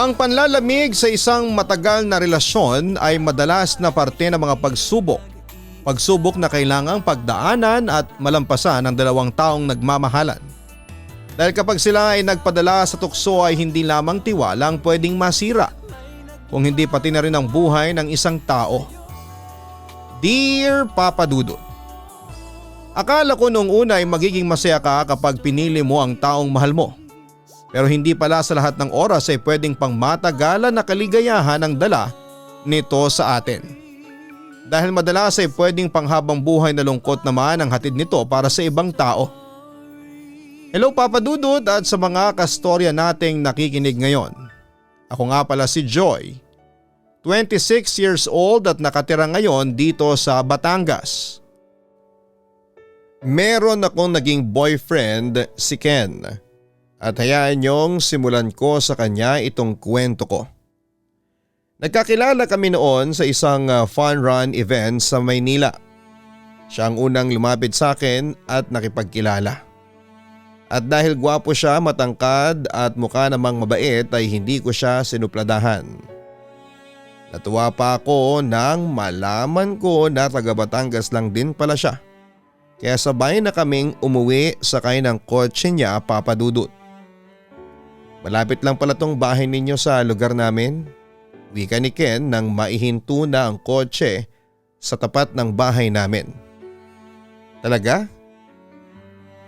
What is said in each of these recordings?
Ang panlalamig sa isang matagal na relasyon ay madalas na parte ng mga pagsubok. Pagsubok na kailangang pagdaanan at malampasan ng dalawang taong nagmamahalan. Dahil kapag sila ay nagpadala sa tukso ay hindi lamang tiwala ang pwedeng masira, kung hindi pati na rin ang buhay ng isang tao. Dear Papa Dudut, akala ko noong una ay magiging masaya ka kapag pinili mo ang taong mahal mo. Pero hindi pala sa lahat ng oras ay pwedeng pangmatagalan na kaligayahan ang dala nito sa atin. Dahil madalas ay pwedeng panghabang buhay na lungkot naman ang hatid nito para sa ibang tao. Hello Papa Dudut at sa mga kastorya nating nakikinig ngayon. Ako nga pala si Joy, 26 years old at nakatira ngayon dito sa Batangas. Meron akong naging boyfriend si Ken. At hayaan niyong simulan ko sa kanya itong kwento ko. Nagkakilala kami noon sa isang fun run event sa Maynila. Siya ang unang lumapit sa akin at nakipagkilala. At dahil gwapo siya, matangkad at mukha namang mabait ay hindi ko siya sinupladahan. Natuwa pa ako nang malaman ko na taga Batangas lang din pala siya. Kaya sabay na kaming umuwi sakay ng kotse niya, Papa Dudut. Malapit lang pala tong bahay ninyo sa lugar namin. Wika ni Ken nang maihinto na ang kotse sa tapat ng bahay namin. Talaga?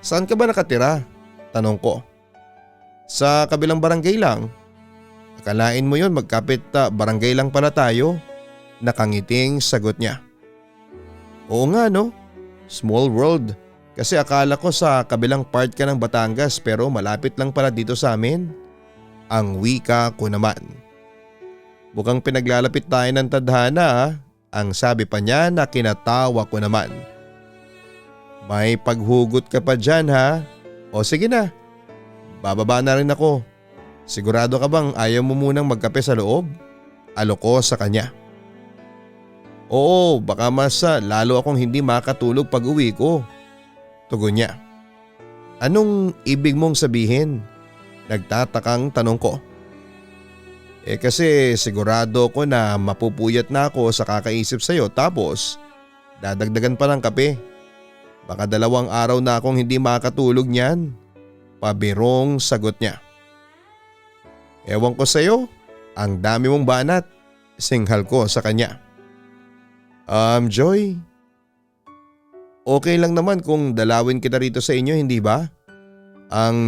Saan ka ba nakatira? Tanong ko. Sa kabilang barangay lang. Akalain mo yun magkapit barangay lang pala tayo? Nakangiting sagot niya. Oo nga no, small world. Kasi akala ko sa kabilang part ka ng Batangas pero malapit lang pala dito sa amin. Ang wika ko naman. Bukang pinaglalapit tayo ng tadhana, ang sabi pa niya na kinatawa ko naman. May paghugot ka pa dyan ha? O sige na, bababa na rin ako. Sigurado ka bang ayaw mo munang magkape sa loob? Aloko sa kanya. Oo, baka mas lalo akong hindi makatulog pag uwi ko. Tugon niya. Anong ibig mong sabihin? Nagtatakang tanong ko. Kasi sigurado ko na mapupuyat na ako sa kakaisip sa'yo tapos dadagdagan pa ng kape. Baka 2 araw na akong hindi makatulog niyan. Pabirong sagot niya. Ewan ko sa'yo, ang dami mong banat. Singhal ko sa kanya. Joy, okay lang naman kung dalawin kita rito sa inyo, hindi ba? Ang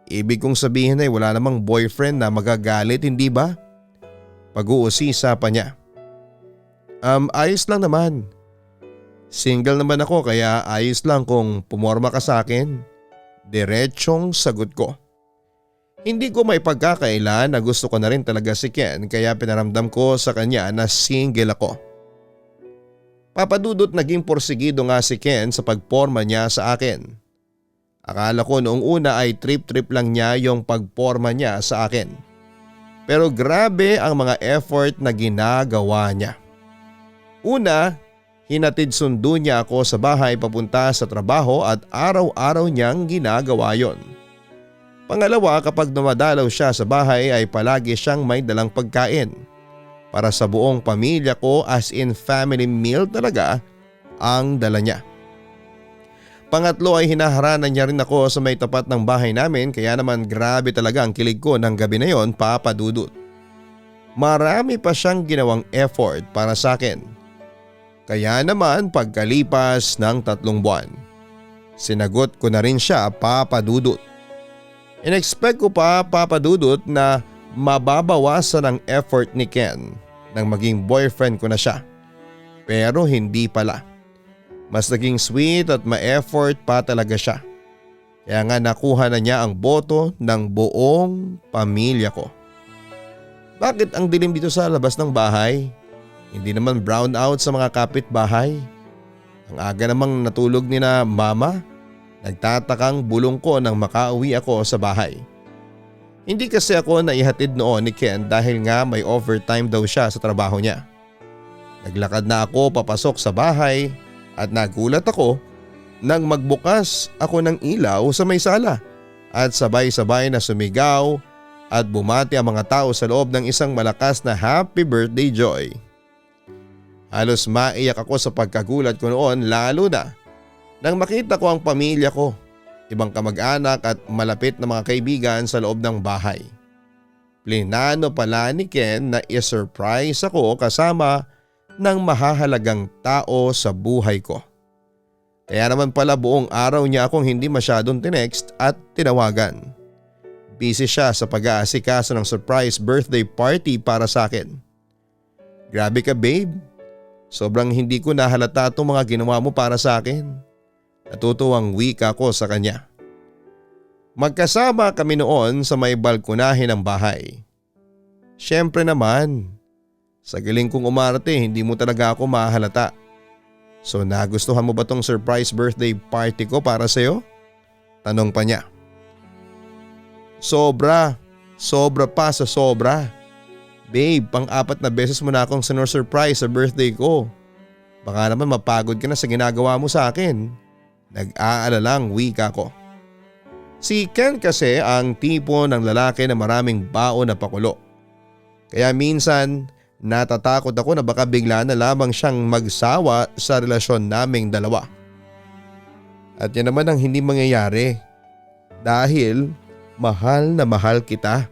ibig kong sabihin ay wala namang boyfriend na magagalit, hindi ba? Pag-uusisa pa niya. Ayos lang naman. Single naman ako kaya ayos lang kung pumorma ka sa akin. Diretsong sagot ko. Hindi ko may pagkakaila na gusto ko na rin talaga si Ken kaya pinaramdam ko sa kanya na single ako. Papadudot naging porsigido nga si Ken sa pagporma niya sa akin. Akala ko noong una ay trip-trip lang niya yung pagporma niya sa akin. Pero grabe ang mga effort na ginagawa niya. Una, hinatid sundo niya ako sa bahay papunta sa trabaho at araw-araw niyang ginagawa yon. Pangalawa, kapag dumadalaw siya sa bahay ay palagi siyang may dalang pagkain. Para sa buong pamilya ko, as in family meal talaga ang dala niya. Pangatlo ay hinaharana niya rin ako sa may tapat ng bahay namin kaya naman grabe talaga ang kilig ko ng gabi na yon, Papa Dudut. Marami pa siyang ginawang effort para sa akin. Kaya naman pagkalipas ng 3 buwan, sinagot ko na rin siya, Papa Dudut. In-expect ko pa, Papa Dudut, na mababawasan ang effort ni Ken nang maging boyfriend ko na siya. Pero hindi pala. Mas naging sweet at ma-effort pa talaga siya. Kaya nga nakuha na niya ang boto ng buong pamilya ko. Bakit ang dilim dito sa labas ng bahay? Hindi naman brown out sa mga kapitbahay. Ang aga namang natulog ni na mama. Nagtatakang bulong ko nang makauwi ako sa bahay. Hindi kasi ako naihatid noon ni Ken dahil nga may overtime daw siya sa trabaho niya. Naglakad na ako papasok sa bahay at nagulat ako nang magbukas ako ng ilaw sa may sala at sabay-sabay na sumigaw at bumati ang mga tao sa loob ng isang malakas na happy birthday Joy. Halos maiyak ako sa pagkagulat ko noon, lalo na nang makita ko ang pamilya ko, ibang kamag-anak at malapit na mga kaibigan sa loob ng bahay. Plinano pala ni Ken na i-surprise ako kasama ng mahahalagang tao sa buhay ko. Kaya naman pala buong araw niya akong hindi masyadong tinext at tinawagan. Busy siya sa pag-aasikaso ng surprise birthday party para sa akin. Grabe ka babe, sobrang hindi ko nahalata itong mga ginawa mo para sa akin. Natutuwang wika ko sa kanya. Magkasama kami noon sa may balkonahe ng bahay. Siyempre naman, sa galing kong umarte hindi mo talaga ako mahalata. So nagustuhan mo ba tong surprise birthday party ko para sa'yo? Tanong pa niya. Sobra pa sa sobra. Babe, pang-4 na beses mo na akong sinursurprise sa birthday ko. Baka naman mapagod ka na sa ginagawa mo sa akin. Nag-aalalang wika ko. Si Ken kasi ang tipo ng lalaki na maraming baon na pakulo. Kaya minsan natatakot ako na baka bigla na lamang siyang magsawa sa relasyon naming dalawa. At yan naman ang hindi mangyayari. Dahil mahal na mahal kita,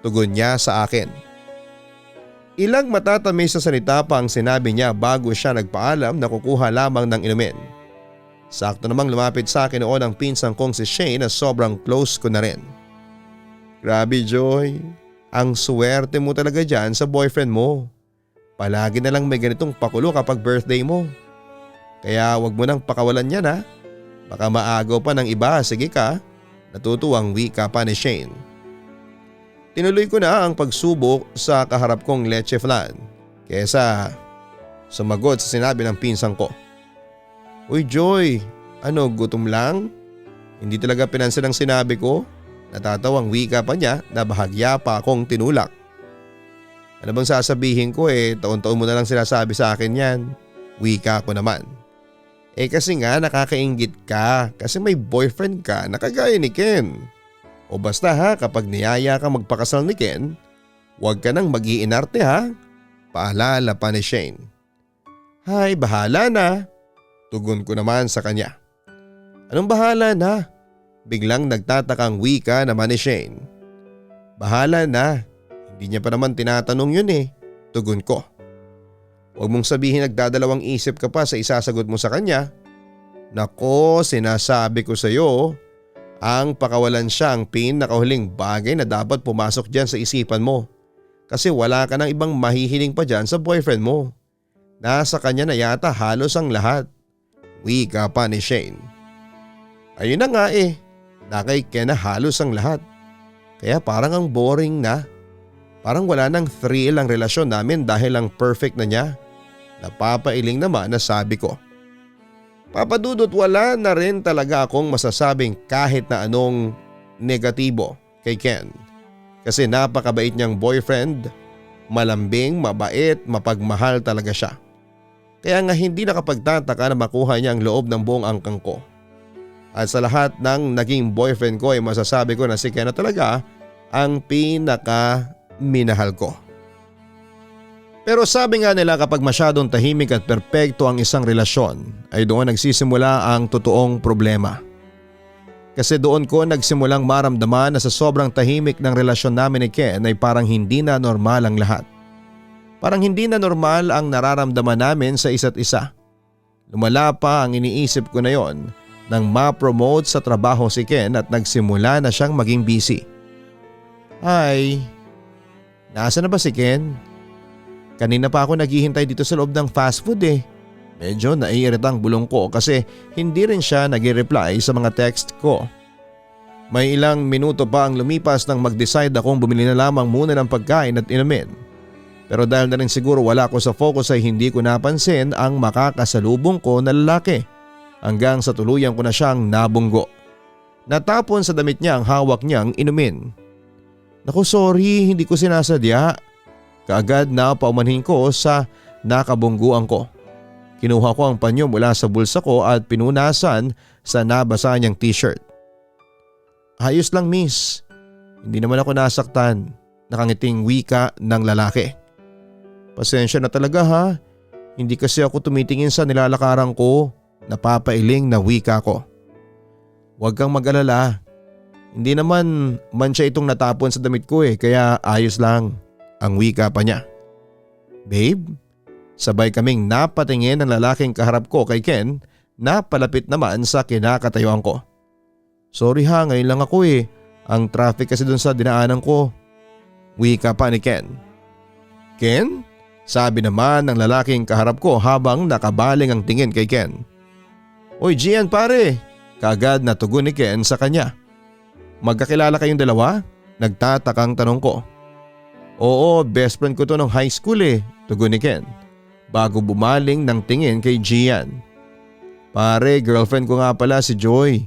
tugon niya sa akin. Ilang matatamis sa salita pa ang sinabi niya bago siya nagpaalam na kukuha lamang ng inumin. Sakto namang lumapit sa akin noon ang pinsan kong si Shane na sobrang close ko na rin. Grabe Joy, ang swerte mo talaga dyan sa boyfriend mo. Palagi na lang may ganitong pakulo kapag birthday mo. Kaya wag mo nang pakawalan yan ha. Baka maagaw pa ng iba, sige ka. Natutuwang wika pa ni Shane. Tinuloy ko na ang pagsubok sa kaharap kong leche flan kesa sumagot sa sinabi ng pinsan ko. Uy Joy, ano gutom lang? Hindi talaga pinansin ang sinabi ko? Natatawang wika pa niya na bahagya pa akong tinulak. Ano bang sasabihin ko taon-taon mo na lang sinasabi sa akin yan. Wika ko naman. Kasi nga nakakainggit ka kasi may boyfriend ka na kagaya ni Ken. O basta ha, kapag niyaya ka magpakasal ni Ken, huwag ka nang mag-iinarte ha. Paalala pa ni Shane. Hay, bahala na. Tugon ko naman sa kanya. Anong bahala na? Biglang nagtatakang wika naman ni Shane. Bahala na. Hindi niya pa naman tinatanong yun Tugon ko. Huwag mong sabihin nagdadalawang isip ka pa sa isasagot mo sa kanya. Nako, sinasabi ko sa iyo, ang pakawalan siya ang pinakahuling bagay na dapat pumasok dyan sa isipan mo. Kasi wala ka ng ibang mahihiling pa dyan sa boyfriend mo. Nasa kanya na yata halos ang lahat. Wika pa ni Shane. Ayun na nga na kay Ken na halos ang lahat. Kaya parang ang boring na. Parang wala nang thrill ang relasyon namin dahil lang perfect na niya. Napapailing naman na sabi ko. Papadudot wala na rin talaga akong masasabing kahit na anong negatibo kay Ken. Kasi napakabait niyang boyfriend, malambing, mabait, mapagmahal talaga siya. Kaya nga hindi nakapagtataka na makuha niya ang loob ng buong angkang ko. At sa lahat ng naging boyfriend ko ay masasabi ko na si Ken na talaga ang pinaka minahal ko. Pero sabi nga nila kapag masyadong tahimik at perpekto ang isang relasyon ay doon nagsisimula ang totoong problema. Kasi doon ko nagsimulang maramdaman na sa sobrang tahimik ng relasyon namin ni Ken ay parang hindi na normal ang lahat. Parang hindi na normal ang nararamdaman namin sa isa't isa. Lumala pa ang iniisip ko na yon nang ma-promote sa trabaho si Ken at nagsimula na siyang maging busy. Ay, nasa na ba si Ken? Kanina pa ako naghihintay dito sa loob ng fast food Medyo naiirita ang bulong ko kasi hindi rin siya nag-reply sa mga text ko. May ilang minuto pa ang lumipas nang mag-decide akong bumili na lamang muna ng pagkain at inumin. Pero dahil na rin siguro wala ko sa focus ay hindi ko napansin ang makakasalubong ko na lalaki hanggang sa tuluyan ko na siyang nabunggo. Natapon sa damit niya ang hawak niyang inumin. Naku sorry, hindi ko sinasadya. Kaagad na paumanhin ko sa nakabungguan ko. Kinuha ko ang panyo mula sa bulsa ko at pinunasan sa nabasa niyang t-shirt. Ayos lang miss. Hindi naman ako nasaktan, nakangiting wika ng lalaki. Pasensya na talaga ha, hindi kasi ako tumitingin sa nilalakaran ko, napapailing na wika ko. Huwag kang mag-alala, hindi naman siya itong natapon sa damit ko kaya ayos lang, ang wika pa niya. Babe? Sabay kaming napatingin ng lalaking kaharap ko kay Ken na palapit naman sa kinakatayuan ko. Sorry ha, ngayon lang ako ang traffic kasi dun sa dinaanan ko. Wika pa ni Ken. Ken? Sabi naman ng lalaking kaharap ko habang nakabaling ang tingin kay Ken. Oy Gian pare, kaagad na tugon ni Ken sa kanya. Magkakilala kayong dalawa? Nagtatakang tanong ko. Oo, best friend ko to nung high school tugon ni Ken. Bago bumaling ng tingin kay Gian. Pare, girlfriend ko nga pala si Joy.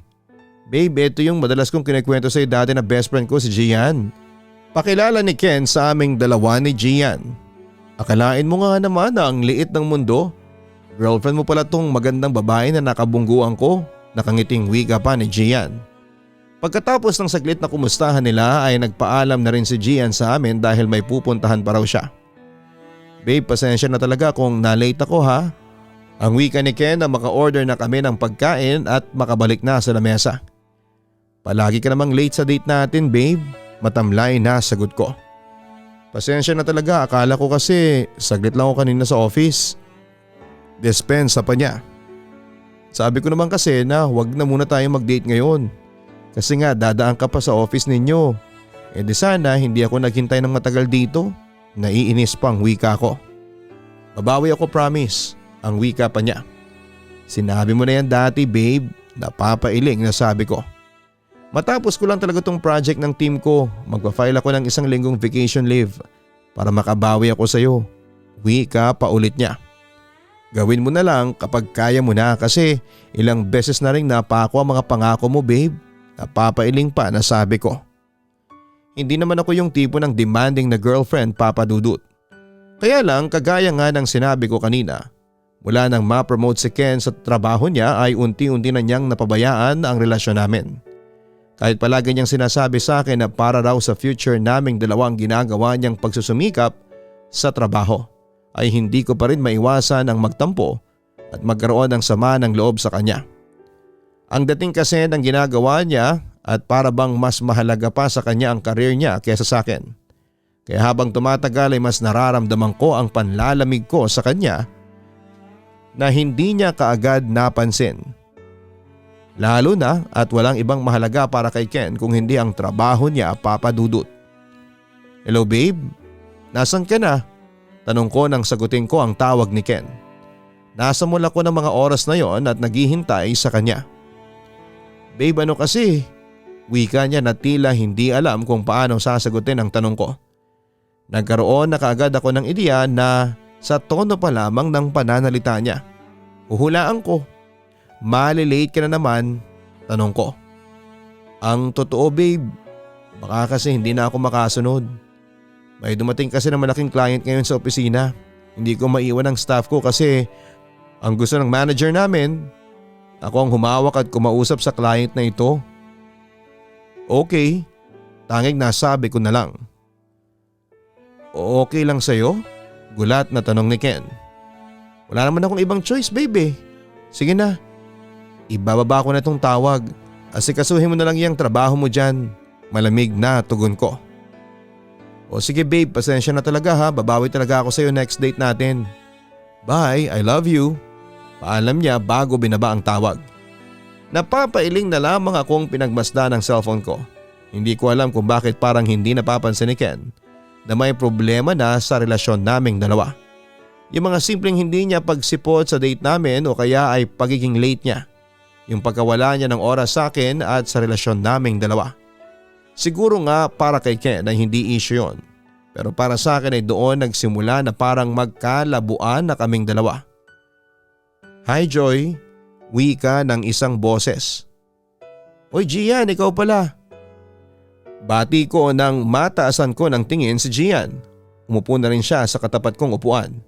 Babe, ito yung madalas kong kinikwento sa'yo dati na best friend ko si Gian. Pakilala ni Ken sa aming dalawa ni Gian. Akalain mo nga naman na ang liit ng mundo. Girlfriend mo pala tong magandang babae na nakabungguan ko, nakangiting wika pa ni Gian. Pagkatapos ng saglit na kumustahan nila ay nagpaalam na rin si Gian sa amin dahil may pupuntahan pa raw siya. Babe, pasensya na talaga kung na-late ako ha. Ang wika ni Ken na maka-order na kami ng pagkain at makabalik na sa lamesa. Palagi ka namang late sa date natin babe, matamlay na sagot ko. Pasensya na talaga, akala ko kasi saglit lang ako kanina sa office. Dispensa pa niya. Sabi ko naman kasi na huwag na muna tayo mag-date ngayon. Kasi nga dadaan ka pa sa office ninyo. Di sana hindi ako naghintay ng matagal dito. Naiinis pang wika ko. Babawi ako promise, ang wika pa niya. Sinabi mo na yan dati babe, napapailing na sabi ko. Matapos ko lang talaga tong project ng team ko, magpa-file ako ng 1 linggong vacation leave para makabawi ako sa'yo. Wika pa ulit niya. Gawin mo na lang kapag kaya mo na kasi ilang beses na rin napako ang mga pangako mo babe. Napapailing pa na sabi ko. Hindi naman ako yung tipo ng demanding na girlfriend Papa Dudut. Kaya lang kagaya nga ng sinabi ko kanina, mula nang ma-promote si Ken sa trabaho niya ay unti-unti na niyang napabayaan ang relasyon namin. Kahit palagi niyang sinasabi sa akin na para raw sa future naming dalawang ginagawa niyang pagsusumikap sa trabaho, ay hindi ko pa rin maiwasan ang magtampo at magkaroon ng sama ng loob sa kanya. Ang dating kasi ng ginagawa niya at para bang mas mahalaga pa sa kanya ang career niya kaysa sa akin. Kaya habang tumatagal ay mas nararamdaman ko ang panlalamig ko sa kanya na hindi niya kaagad napansin. Lalo na at walang ibang mahalaga para kay Ken kung hindi ang trabaho niya Papa Dudut. Hello babe, nasan ka na? Tanong ko nang sagutin ko ang tawag ni Ken. Nasa mula ko ng mga oras na yon at naghihintay sa kanya. Babe ano kasi? Wika niya na tila hindi alam kung paano sasagutin ang tanong ko. Nagkaroon na kaagad ako ng ideya na sa tono pa lamang ng pananalita niya. Huhulaan ko. Malilate ka na naman? Tanong ko. Ang totoo babe, baka kasi hindi na ako makasunod. May dumating kasi na malaking client ngayon sa opisina. Hindi ko maiwan ang staff ko kasi ang gusto ng manager namin, ako ang humawak at kumausap sa client na ito. Okay, tanging nasabi ko na lang. Okay lang sa'yo? Gulat na tanong ni Ken. Wala naman akong ibang choice babe. Sige na. Ibababa ko na itong tawag. Asikasuhin mo na lang yung trabaho mo dyan. Malamig na tugon ko. O sige babe, pasensya na talaga ha. Babawi talaga ako sa'yo next date natin. Bye, I love you. Paalam niya bago binaba ang tawag. Napapailing na lamang akong pinagmasdan ng cellphone ko. Hindi ko alam kung bakit parang hindi napapansin ni Ken na may problema na sa relasyon naming dalawa. Yung mga simpleng hindi niya pagsipot sa date namin o kaya ay pagiging late niya. Yung pagkawala niya ng oras sa akin at sa relasyon naming dalawa. Siguro nga para kay Ken ay hindi issue yon. Pero para sa akin ay doon nagsimula na parang magkalabuan na kaming dalawa. Hi Joy, wika ng isang boses. Oy Gian, ikaw pala. Bati ko nang mataasan ko ng tingin si Gian. Umupo na rin siya sa katapat kong upuan.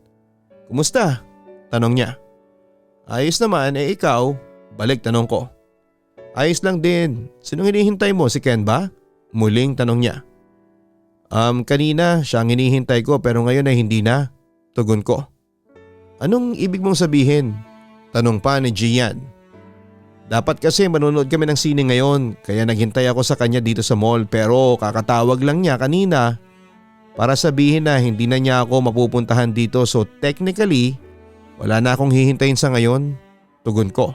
Kumusta? Tanong niya. Ayos naman, ikaw? Balik tanong ko. Ayos lang din. Sinong hinihintay mo, si Ken ba? Muling tanong niya. Kanina siya ang hinihintay ko pero ngayon ay hindi na. Tugon ko. Anong ibig mong sabihin? Tanong pa ni Gian. Dapat kasi manonood kami ng sine ngayon kaya naghintay ako sa kanya dito sa mall pero kakatawag lang niya kanina para sabihin na hindi na niya ako mapupuntahan dito so technically wala na akong hihintayin sa ngayon. Tugon ko.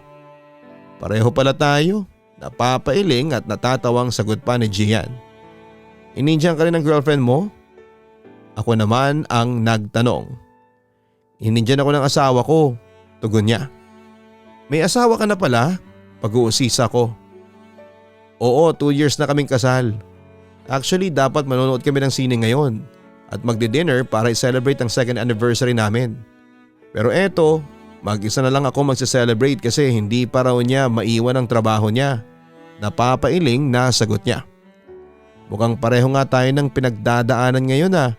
Pareho pala tayo. Napapailing at natatawang sagot pa ni Gian. Inindihan ka rin ng girlfriend mo? Ako naman ang nagtanong. Inindihan ako ng asawa ko. Tugon niya. May asawa ka na pala? Pag-uusisa ko. Oo, 2 years na kaming kasal. Actually dapat manonood kami ng sine ngayon at magdi-dinner para i-celebrate ang 2nd anniversary namin. Pero eto, mag-isa na lang ako magse-celebrate kasi hindi pa raw niya maiwan ang trabaho niya. Napapailing na sagot niya. Mukhang pareho nga tayo ng pinagdadaanan ngayon ah.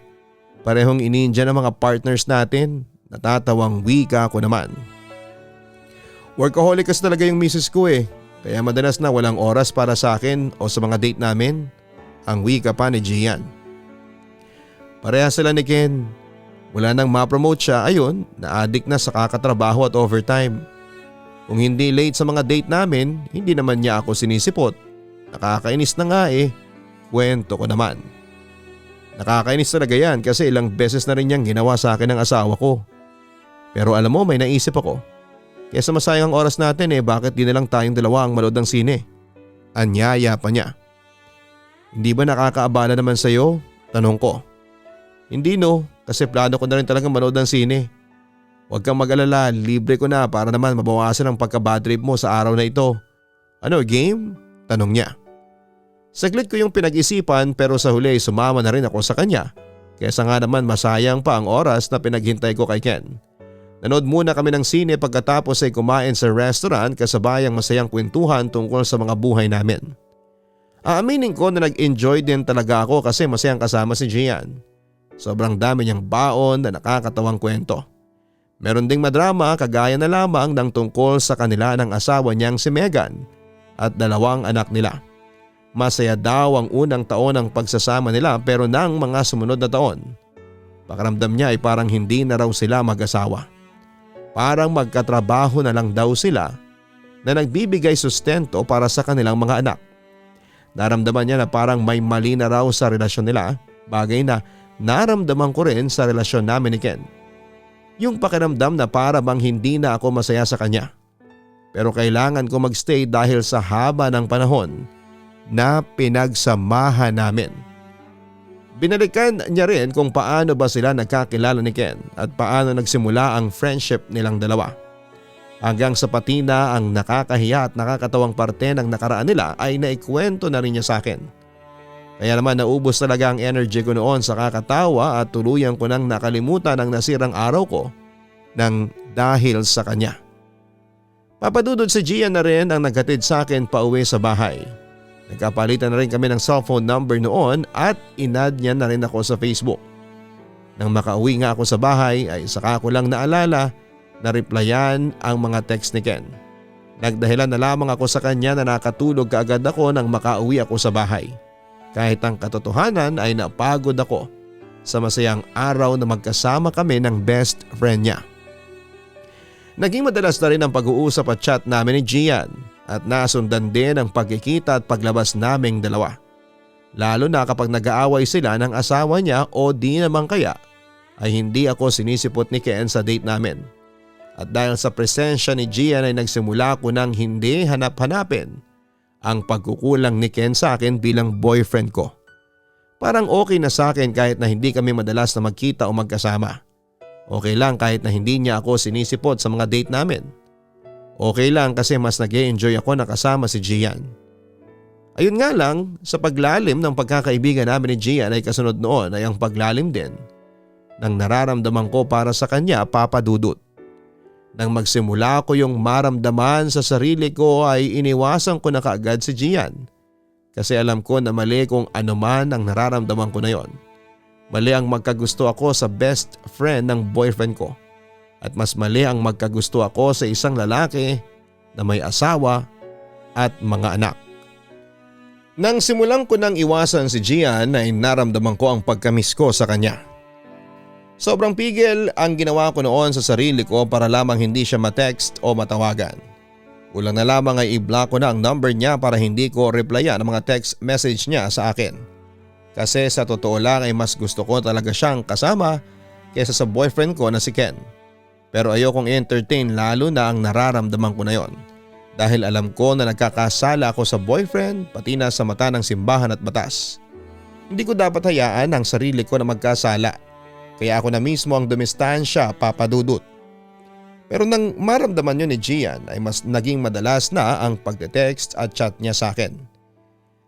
Parehong inindihan ang mga partners natin. Natatawang wika ko naman. Workaholic kasi talaga yung misis ko eh. Kaya madalas na walang oras para sa akin o sa mga date namin. Ang wika pa ni Gian. Pareha sila ni Ken. Wala nang ma-promote siya, ayun, na-addict na sa kakatrabaho at overtime. Kung hindi late sa mga date namin, hindi naman niya ako sinisipot. Nakakainis na nga eh. Kwento ko naman. Nakakainis talaga yan kasi ilang beses na rin niyang ginawa sa akin ng asawa ko. Pero alam mo, may naisip ako. Kesa masayang ang oras natin eh, bakit di na lang tayong dalawa ang manood ng sine? Anyaya pa niya. Hindi ba nakakaabala naman sa'yo? Tanong ko. Hindi no, kasi plano ko na rin talagang manood ng sine. Huwag kang mag-alala, libre ko na para naman mabawasan ang pagka-bad trip mo sa araw na ito. Ano, game? Tanong niya. Saglit ko yung pinag-isipan pero sa huli sumama na rin ako sa kanya. Kesa nga naman masayang pa ang oras na pinaghintay ko kay Ken. Nanood muna kami ng sine pagkatapos ay kumain sa restaurant kasabay ang masayang kwentuhan tungkol sa mga buhay namin. Aaminin ko na nag-enjoy din talaga ako kasi masayang kasama si Gian. Sobrang dami niyang baon na nakakatawang kwento. Meron ding madrama kagaya na lamang ng tungkol sa kanila ng asawa niyang si Megan at 2 anak nila. Masaya daw ang unang taon ng pagsasama nila pero nang mga sumunod na taon, pakiramdam niya ay parang hindi na raw sila mag-asawa. Parang magkatrabaho na lang daw sila na nagbibigay sustento para sa kanilang mga anak. Naramdaman niya na parang may mali na raw sa relasyon nila, bagay na naramdaman ko rin sa relasyon namin ni Ken. Yung pakiramdam na para bang hindi na ako masaya sa kanya. Pero kailangan ko magstay dahil sa haba ng panahon na pinagsamahan namin. Binalikan niya rin kung paano ba sila nagkakilala ni Ken at paano nagsimula ang friendship nilang dalawa. Hanggang sa pati na ang nakakahiya at nakakatawang parte ng nakaraan nila ay naikwento na rin niya sa akin. Kaya naman naubos talaga ang energy ko noon sa kakatawa at tuluyan ko nang nakalimutan ang nasirang araw ko nang dahil sa kanya. Papadudod si Gian na rin ang naghatid sa akin pauwi sa bahay. Nagkapalitan na rin kami ng cellphone number noon at inad niya na rin ako sa Facebook. Nang makauwi nga ako sa bahay ay saka ko lang naalala na replyan ang mga text ni Ken. Nagdahilan na lamang ako sa kanya na nakatulog kaagad ako nang makauwi ako sa bahay. Kahit ang katotohanan ay napagod ako sa masayang araw na magkasama kami ng best friend niya. Naging madalas na rin ang pag-uusap at chat namin ni Gian at nasundan din ang pagkikita at paglabas naming dalawa. Lalo na kapag nag-aaway sila ng asawa niya o di naman kaya ay hindi ako sinisipot ni Ken sa date namin. At dahil sa presensya ni Gian ay nagsimula ko nang hindi hanap-hanapin ang pagkukulang ni Ken sa akin bilang boyfriend ko. Parang okay na sa akin kahit na hindi kami madalas na magkita o magkasama. Okay lang kahit na hindi niya ako sinisipot sa mga date namin. Okay lang kasi mas nag-e-enjoy ako na kasama si Gian. Ayun nga lang, sa paglalim ng pagkakaibigan namin ni Gian ay kasunod noon ay ang paglalim din ng nararamdaman ko para sa kanya, Papa Dudut. Nang magsimula ko yung maramdaman sa sarili ko ay iniwasan ko na kaagad si Gian. Kasi alam ko na mali kung ano man ang nararamdaman ko na yon. Mali ang magkagusto ako sa best friend ng boyfriend ko. At mas mali ang magkagusto ako sa isang lalaki na may asawa at mga anak. Nang simulan ko nang iwasan si Gian ay naramdaman ko ang pagkamiss ko sa kanya. Sobrang pigil ang ginawa ko noon sa sarili ko para lamang hindi siya ma-text o matawagan. Kulang na lamang ay i-block ko na ang number niya para hindi ko replyan ang mga text message niya sa akin. Kasi sa totoo lang ay mas gusto ko talaga siyang kasama kaysa sa boyfriend ko na si Ken. Pero ayokong i-entertain lalo na ang nararamdaman ko na yon. Dahil alam ko na nagkakasala ako sa boyfriend pati na sa mata ng simbahan at batas. Hindi ko dapat hayaan ang sarili ko na magkasala. Kaya ako na mismo ang dumistansya, Papa Dudut. Pero nang maramdaman yun ni Gian ay mas naging madalas na ang pagte-text at chat niya sa akin.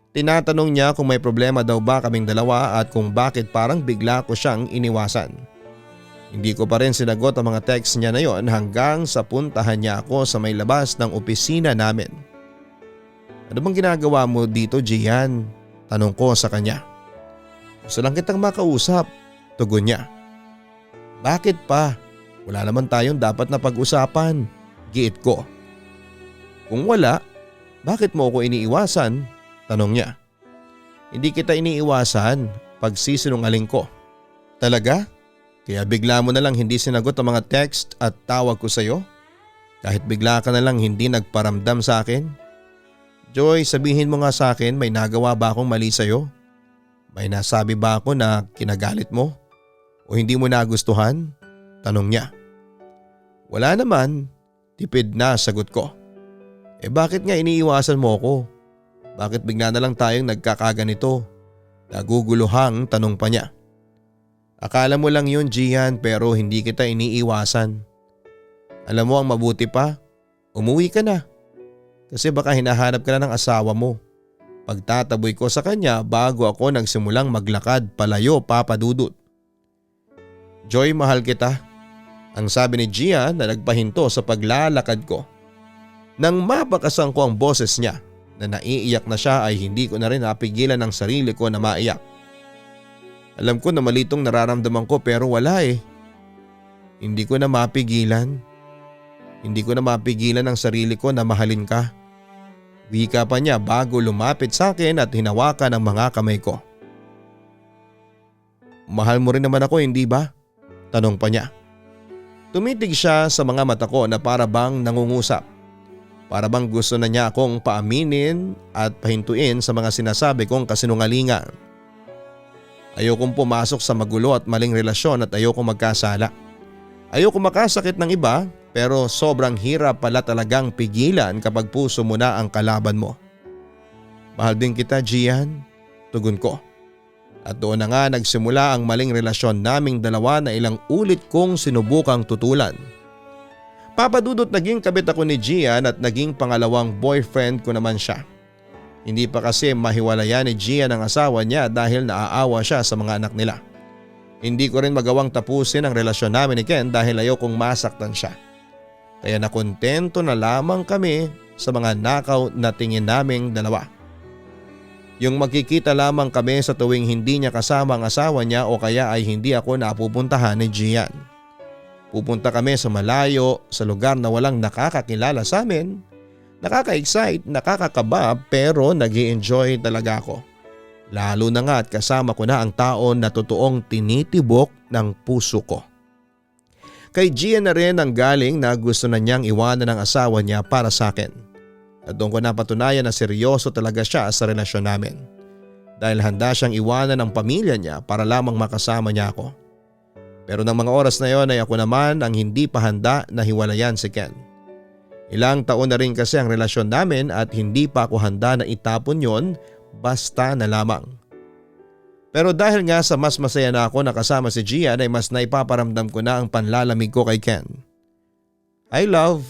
Tinatanong niya kung may problema daw ba kaming dalawa at kung bakit parang bigla ko siyang iniwasan. Hindi ko pa rin sinagot ang mga text niya na yon hanggang sa puntahan niya ako sa may labas ng opisina namin. Ano bang ginagawa mo dito, Gian? Tanong ko sa kanya. Gusto lang kitang makausap, tugon niya. Bakit pa? Wala naman tayong dapat na pag-usapan, giit ko. Kung wala, bakit mo ako iniiwasan? Tanong niya. Hindi kita iniiwasan, pagsisinungaling ko. Talaga? Kaya bigla mo na lang hindi sinagot ang mga text at tawag ko sa iyo? Kahit bigla ka na lang hindi nagparamdam sa akin? Joy, sabihin mo nga sa akin, may nagawa ba akong mali sa iyo? May nasabi ba ako na kinagalit mo? O hindi mo nagustuhan? Tanong niya. Wala naman, tipid na sagot ko. Bakit nga iniiwasan mo ako? Bakit bigla na lang tayong nagkakaganito? Naguguluhang tanong pa niya. Akala mo lang yun, Gian, pero hindi kita iniiwasan. Alam mo ang mabuti pa, umuwi ka na. Kasi baka hinahanap ka na ng asawa mo. Pagtataboy ko sa kanya bago ako nagsimulang maglakad palayo, Papa Dudut. Joy, mahal kita. Ang sabi ni Gian na nagpahinto sa paglalakad ko. Nang mapakasan ko ang boses niya na naiiyak na siya ay hindi ko na rin napigilan ang sarili ko na maiyak. Alam ko na malitong nararamdaman ko pero wala eh. Hindi ko na mapigilan. Hindi ko na mapigilan ang sarili ko na mahalin ka. Wika pa niya bago lumapit sa akin at hinawakan ang mga kamay ko. Mahal mo rin naman ako, hindi ba? Tanong pa niya. Tumitig siya sa mga mata ko na para bang nangungusap. Para bang gusto na niya akong paaminin at pahintuin sa mga sinasabi kong kasinungalingan. Ayokong pumasok sa magulo at maling relasyon at ayokong magkasala. Ayokong makasakit ng iba pero sobrang hirap pala talagang pigilan kapag puso mo na ang kalaban mo. Mahal din kita, Gian, tugon ko. At doon na nga nagsimula ang maling relasyon naming dalawa na ilang ulit kong sinubukang tutulan. Papa Dudut, naging kabit ako ni Gian at naging pangalawang boyfriend ko naman siya. Hindi pa kasi mahiwalayan ni Gian ang asawa niya dahil naaawa siya sa mga anak nila. Hindi ko rin magawang tapusin ang relasyon namin ni Ken dahil ayokong masaktan siya. Kaya nakontento na lamang kami sa mga nakaw na tingin naming dalawa. Yung magkikita lamang kami sa tuwing hindi niya kasama ang asawa niya o kaya ay hindi ako napupuntahan ni Gian. Pupunta kami sa malayo, sa lugar na walang nakakakilala sa amin. Nakaka-excite, nakakakaba pero nag-i-enjoy talaga ako. Lalo na nga at kasama ko na ang tao na totoong tinitibok ng puso ko. Kay Gian na rin ang galing na gusto na niyang iwanan ng asawa niya para sa akin. At doon ko napatunayan na seryoso talaga siya sa relasyon namin. Dahil handa siyang iwanan ng pamilya niya para lamang makasama niya ako. Pero ng mga oras na yon ay ako naman ang hindi pa handa na hiwalayan si Ken. Ilang taon na rin kasi ang relasyon namin at hindi pa ako handa na itapon yon basta na lamang. Pero dahil nga sa mas masaya na ako nakasama si Gian ay mas naipaparamdam ko na ang panlalamig ko kay Ken. Hi love,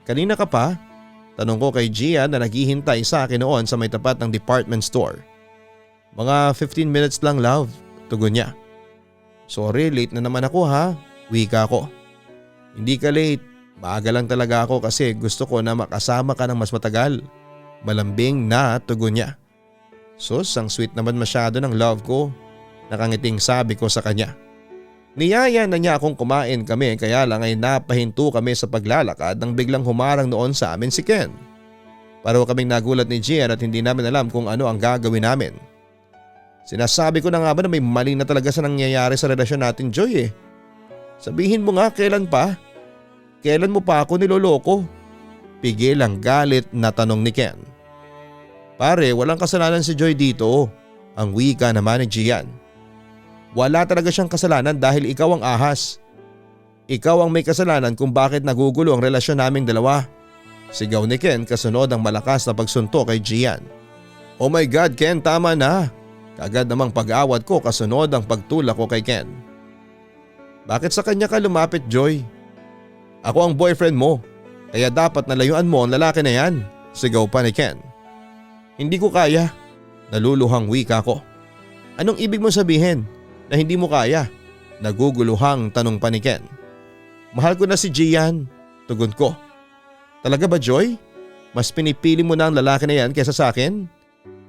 kanina ka pa? Tanong ko kay Gian na naghihintay sa akin noon sa may tapat ng department store. Mga 15 minutes lang love, tugon niya. Sorry, late na naman ako ha, wika ko. Hindi ka late. Maaga lang talaga ako kasi gusto ko na makasama ka ng mas matagal. Malambing na tugon niya. Sus, ang sweet naman masyado ng love ko. Nakangiting sabi ko sa kanya. Niyaya na niya akong kumain kami kaya lang ay napahinto kami sa paglalakad nang biglang humarang noon sa amin si Ken. Pareho kaming nagulat ni Gian at hindi namin alam kung ano ang gagawin namin. Sinasabi ko na nga ba na may mali na talaga sa nangyayari sa relasyon natin, Joy eh. Sabihin mo nga kailan pa? Kailan mo pa ako niloloko? Pigil ang galit na tanong ni Ken. Pare, walang kasalanan si Joy dito. Ang wika naman ni Gian. Wala talaga siyang kasalanan dahil ikaw ang ahas. Ikaw ang may kasalanan kung bakit nagugulo ang relasyon naming dalawa. Sigaw ni Ken kasunod ang malakas na pagsuntok kay Gian. Oh my God Ken, tama na. Kaagad namang pag-awat ko kasunod ang pagtulak ko kay Ken. Bakit sa kanya ka lumapit, Joy? Ako ang boyfriend mo, kaya dapat nalayuan mo ang lalaki na yan. Sigaw pa ni Ken. Hindi ko kaya. Naluluhang wika ko. Anong ibig mo sabihin na hindi mo kaya? Naguguluhang tanong pa ni Ken. Mahal ko na si Gian, tugon ko. Talaga ba, Joy? Mas pinipili mo na ang lalaki na yan kaysa sa akin?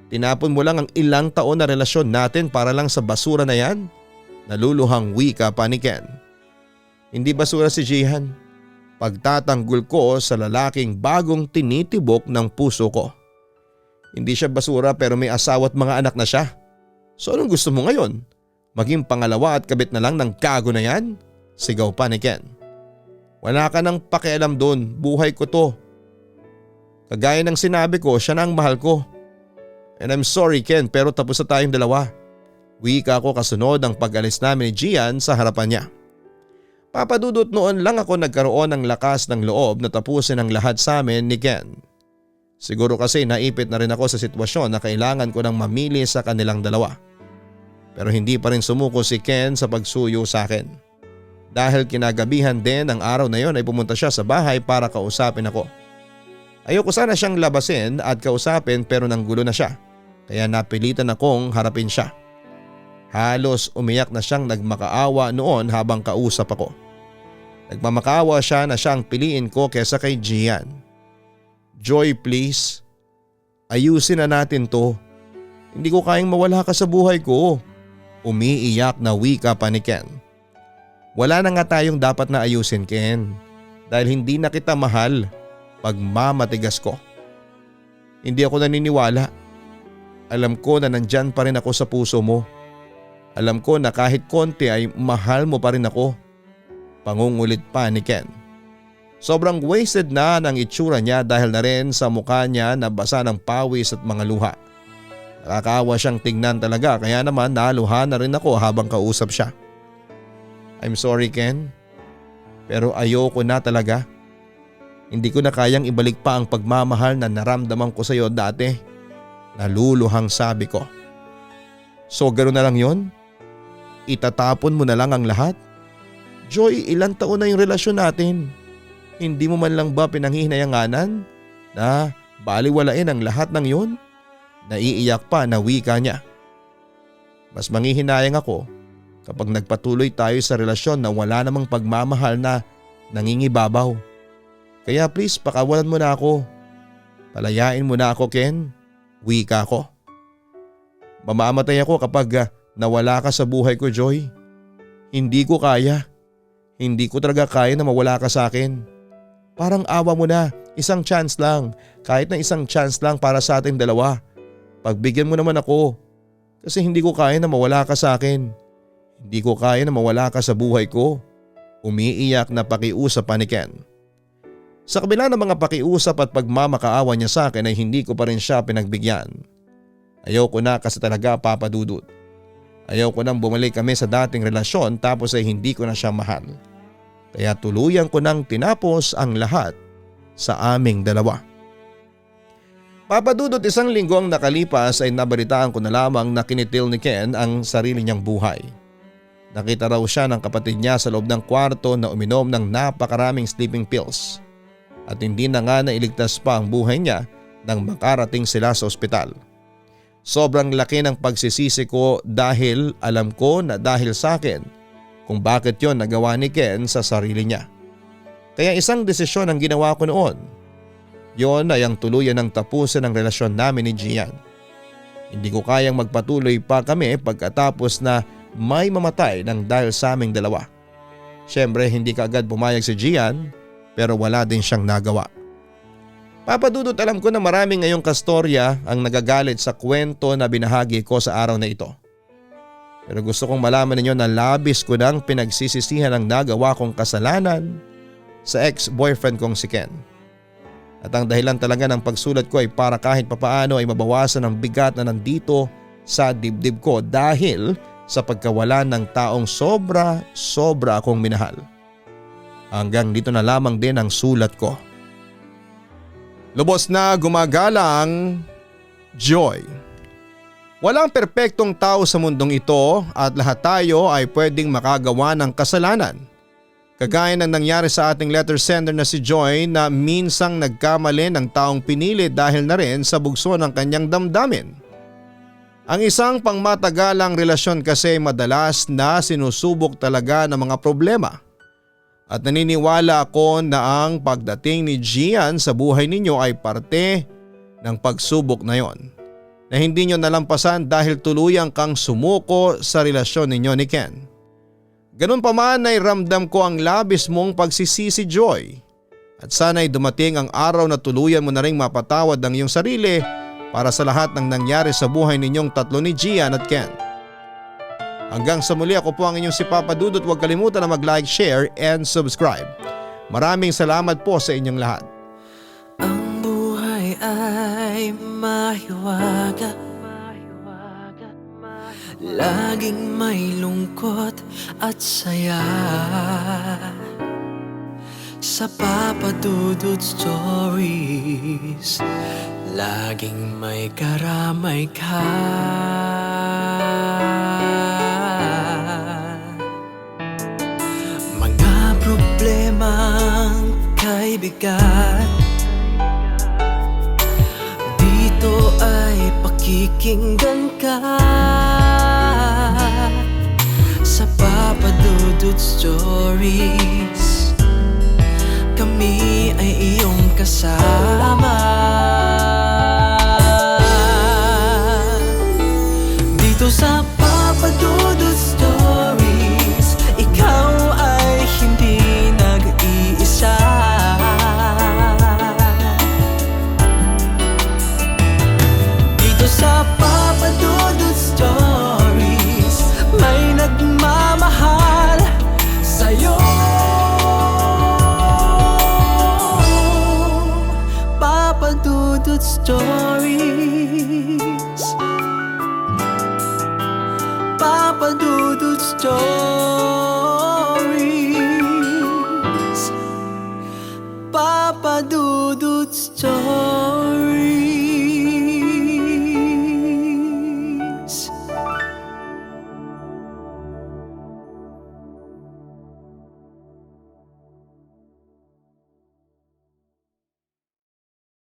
Tinapon mo lang ang ilang taon na relasyon natin para lang sa basura na yan? Naluluhang wika pa ni Ken. Hindi basura si Gian. Pagtatanggol ko sa lalaking bagong tinitibok ng puso ko. Hindi siya basura pero may asawa at mga anak na siya. So anong gusto mo ngayon? Maging pangalawa at kabit na lang ng kago na yan? Sigaw pa ni Ken. Wala ka nang pakialam doon, buhay ko to. Kagaya ng sinabi ko, siya na ang mahal ko. And I'm sorry Ken pero tapos na tayong dalawa. Wika ko kasunod ang pag-alis namin ni Gian sa harapan niya. Papadudot noon lang ako nagkaroon ng lakas ng loob na tapusin ang lahat sa amin ni Ken. Siguro kasi naipit na rin ako sa sitwasyon na kailangan ko nang mamili sa kanilang dalawa. Pero hindi pa rin sumuko si Ken sa pagsuyo sa akin. Dahil kinagabihan din ng araw na yon ay pumunta siya sa bahay para kausapin ako. Ayoko sana siyang labasin at kausapin pero nanggulo na siya. Kaya napilitan akong harapin siya. Halos umiyak na siyang nagmakaawa noon habang kausap ako. Nagmamakaawa siya na siyang piliin ko kesa kay Gian. Joy please, ayusin na natin to. Hindi ko kayang mawala ka sa buhay ko. Umiiyak na wika pa ni Ken. Wala na nga tayong dapat na ayusin Ken. Dahil hindi na kita mahal. Pagmamatigas ko. Hindi ako naniniwala. Alam ko na nandyan pa rin ako sa puso mo. Alam ko na kahit konti ay mahal mo pa rin ako. Pangungulit pa ni Ken. Sobrang wasted na ng itsura niya dahil na rin sa mukha niya na basa ng pawis at mga luha. Nakakaawa siyang tingnan talaga kaya naman naluha na rin ako habang kausap siya. I'm sorry Ken, pero ayoko na talaga. Hindi ko na kayang ibalik pa ang pagmamahal na naramdaman ko sa iyo dati. Naluluhang sabi ko. So gano'n na lang yon? Itatapon mo na lang ang lahat? Joy, ilang taon na yung relasyon natin. Hindi mo man lang ba pinanghihinayanganan na baliwalain ang lahat ng yun? Naiiyak pa na wika niya. Mas manghihinayang ako kapag nagpatuloy tayo sa relasyon na wala namang pagmamahal na nangingibabaw. Kaya please pakawalan mo na ako. Palayain mo na ako Ken. Wika ko. Mamamatay ako kapag nawala ka sa buhay ko Joy. Hindi ko kaya. Hindi ko talaga kaya na mawala ka sa akin. Parang awa mo na, isang chance lang. Kahit na isang chance lang para sa ating dalawa. Pagbigyan mo naman ako. Kasi hindi ko kaya na mawala ka sa akin. Hindi ko kaya na mawala ka sa buhay ko. Umiiyak na pakiusap pa ni Ken. Sa kabila ng mga pakiusap at pagmamakaawa niya sa akin ay hindi ko pa rin siya pinagbigyan. Ayoko na kasi talaga papadudot. Ayoko nang bumalik kami sa dating relasyon tapos ay hindi ko na siya mahal. Kaya tuluyan ko nang tinapos ang lahat sa aming dalawa. Papadudot isang linggo ang nakalipas ay nabalitaan ko na lamang na kinitil ni Ken ang sarili niyang buhay. Nakita raw siya ng kapatid niya sa loob ng kwarto na uminom ng napakaraming sleeping pills. At hindi na nga nailigtas pa ang buhay niya nang makarating sila sa ospital. Sobrang laki ng pagsisisi ko dahil alam ko na dahil sa akin kung bakit yon nagawa ni Ken sa sarili niya. Kaya isang desisyon ang ginawa ko noon. Yon ay ang tuluyan ng tapusin ng relasyon namin ni Gian. Hindi ko kayang magpatuloy pa kami pagkatapos na may mamatay ng dahil sa aming dalawa. Siyempre hindi kaagad pumayag si Gian pero wala din siyang nagawa. Papa Dudut, alam ko na maraming ngayong kastorya ang nagagalit sa kwento na binahagi ko sa araw na ito. Pero gusto kong malaman ninyo na labis ko nang pinagsisisihan ang nagawa kong kasalanan sa ex-boyfriend kong si Ken. At ang dahilan talaga ng pagsulat ko ay para kahit papaano ay mabawasan ang bigat na nandito sa dibdib ko dahil sa pagkawala ng taong sobra akong minahal. Hanggang dito na lamang din ang sulat ko. Lubos na gumagalang, Joy. Walang perpektong tao sa mundong ito at lahat tayo ay pwedeng makagawa ng kasalanan. Kagaya ng nangyari sa ating letter sender na si Joy na minsang nagkamali ng taong pinili dahil na rin sa bugso ng kanyang damdamin. Ang isang pangmatagalang relasyon kasi madalas na sinusubok talaga ng mga problema. At naniniwala ako na ang pagdating ni Gian sa buhay ninyo ay parte ng pagsubok na yon, na hindi nyo nalampasan dahil tuluyang kang sumuko sa relasyon ninyo ni Ken. Ganun pa man ay ramdam ko ang labis mong pagsisisi, Joy. At sana'y dumating ang araw na tuluyan mo na ring mapatawad ang iyong sarili para sa lahat ng nangyari sa buhay ninyong tatlo ni Gian at Ken. Hanggang sa muli, ako po ang inyong si Papa Dudut. Huwag kalimutan na mag-like, share and subscribe. Maraming salamat po sa inyong lahat. Ang buhay ay mahiwaga, laging may lungkot at saya. Sa Papa Dudut Stories, laging may karamay ka. Mga problemang kay bigat, dito ay pakikinggan ka. Sa Papa Dudut Stories, kami ay iyong kasama. Dito sa Papa Dudut Stories, ikaw ay hindi nag-iisa. Dito sa Papa Dudut Stories, may nagmamahal sa'yo. Papa Dudut Stories, Papa Dudut Stories, Papa Dudut Stories.